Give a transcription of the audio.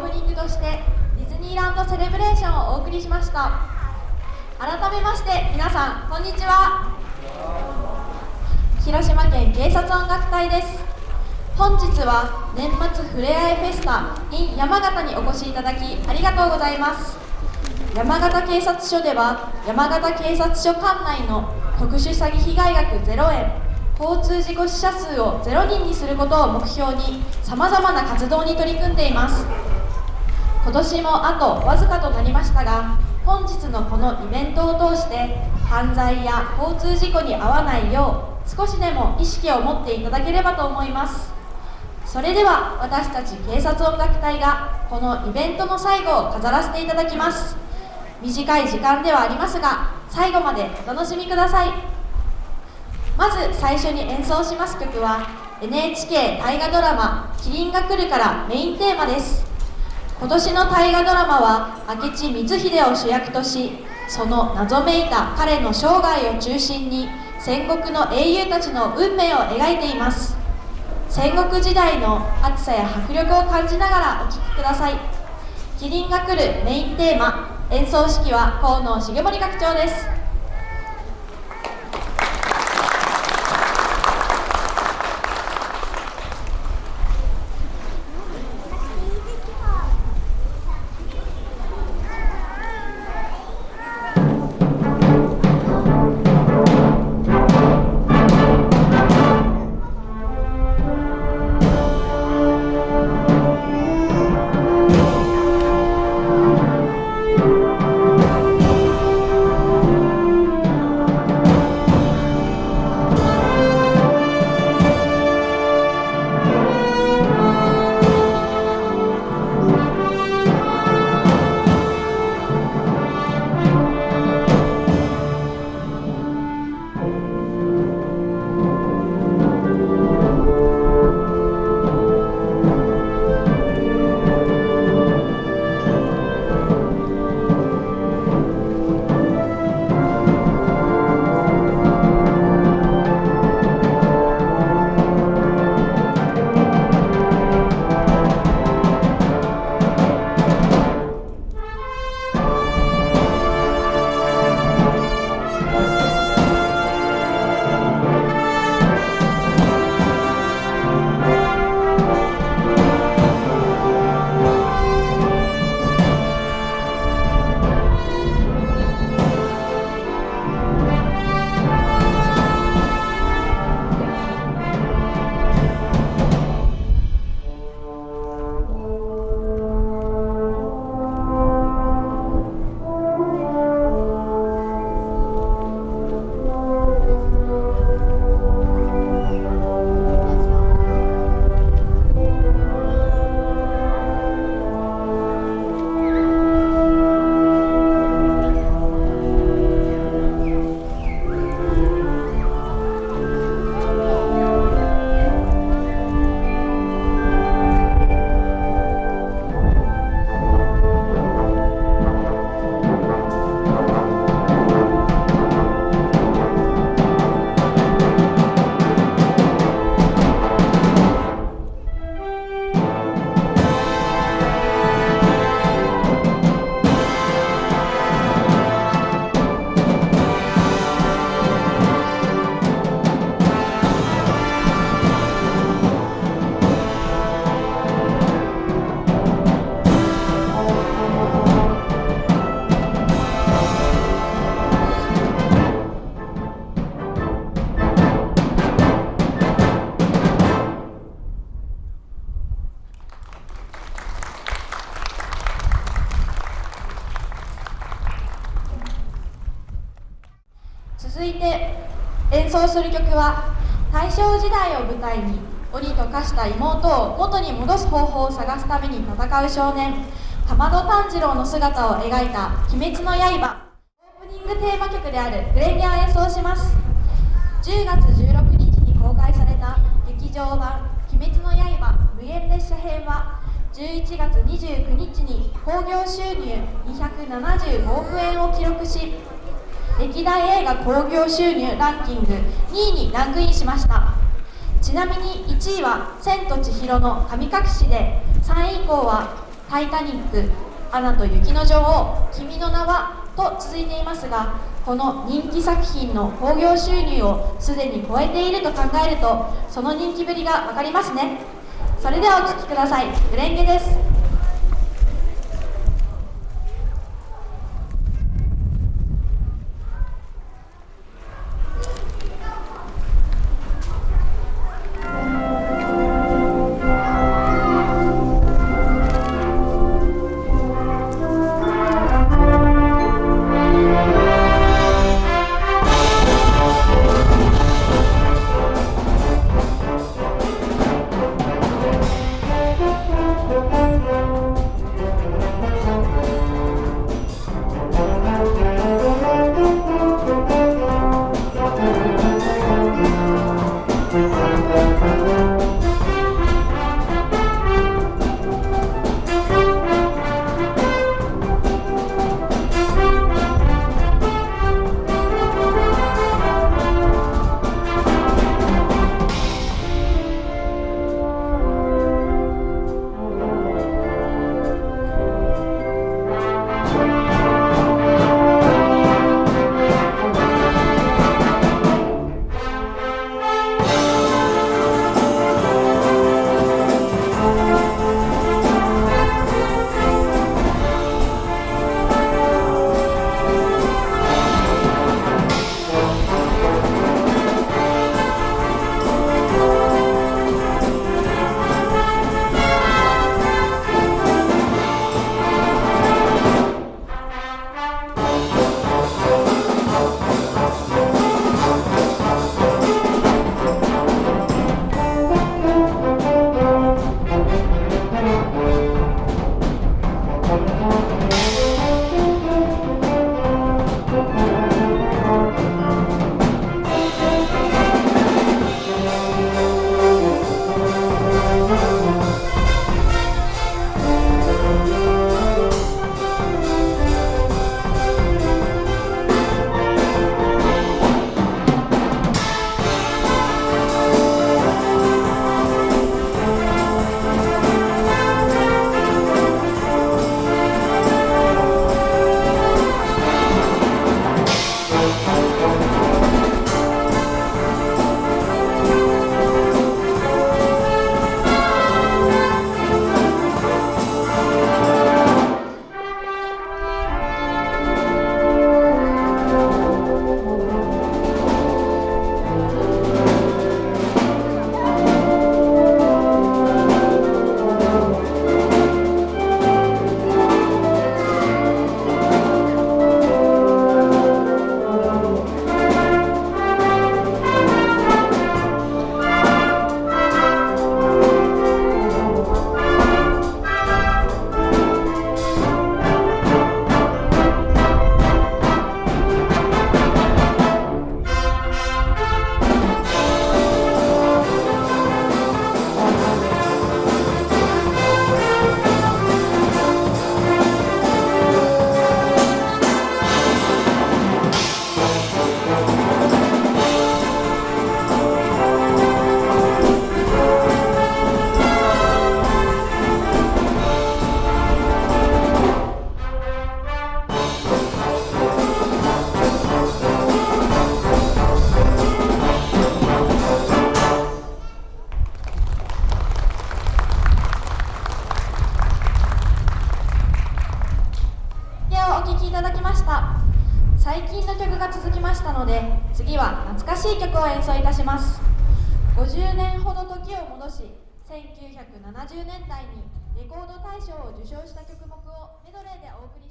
ープニングとしてディズニーランドセレブレーションをお送りしました。改めまして皆さんこんにちは。広島県警察音楽隊です。本日は年末ふれあいフェスタ in 山形にお越しいただきありがとうございます。山形警察署では山形警察署管内の特殊詐欺被害額0円、交通事故死者数を0人にすることを目標にさまざまな活動に取り組んでいます。今年もあとわずかとなりましたが、本日のこのイベントを通して犯罪や交通事故に遭わないよう少しでも意識を持っていただければと思います。それでは私たち警察音楽隊がこのイベントの最後を飾らせていただきます。短い時間ではありますが最後までお楽しみください。まず最初に演奏します曲は NHK 大河ドラマ「麒麟がくる」からメインテーマです。今年の大河ドラマは明智光秀を主役とし、その謎めいた彼の生涯を中心に戦国の英雄たちの運命を描いています。戦国時代の熱さや迫力を感じながらお聴きください。麒麟がくるメインテーマ、演奏指揮は河野重盛学長です。続いて演奏する曲は大正時代を舞台に鬼と化した妹を元に戻す方法を探すために戦う少年玉戸炭治郎の姿を描いた「鬼滅の刃」オープニングテーマ曲である「グレニャ」を演奏します。10月16日に公開された劇場版「鬼滅の刃無限列車編」は11月29日に興行収入275億円を記録し、歴代映画興行収入ランキング2位にランクインしました。ちなみに1位は千と千尋の神隠しで、3位以降はタイタニック、アナと雪の女王、君の名はと続いていますが、この人気作品の興行収入をすでに超えていると考えると、その人気ぶりがわかりますね。それではお聴きください。グレンゲです。お聴きいただきました。最近の曲が続きましたので、次は懐かしい曲を演奏いたします。50年ほど時を戻し、1970年代にレコード大賞を受賞した曲目をメドレーでお送り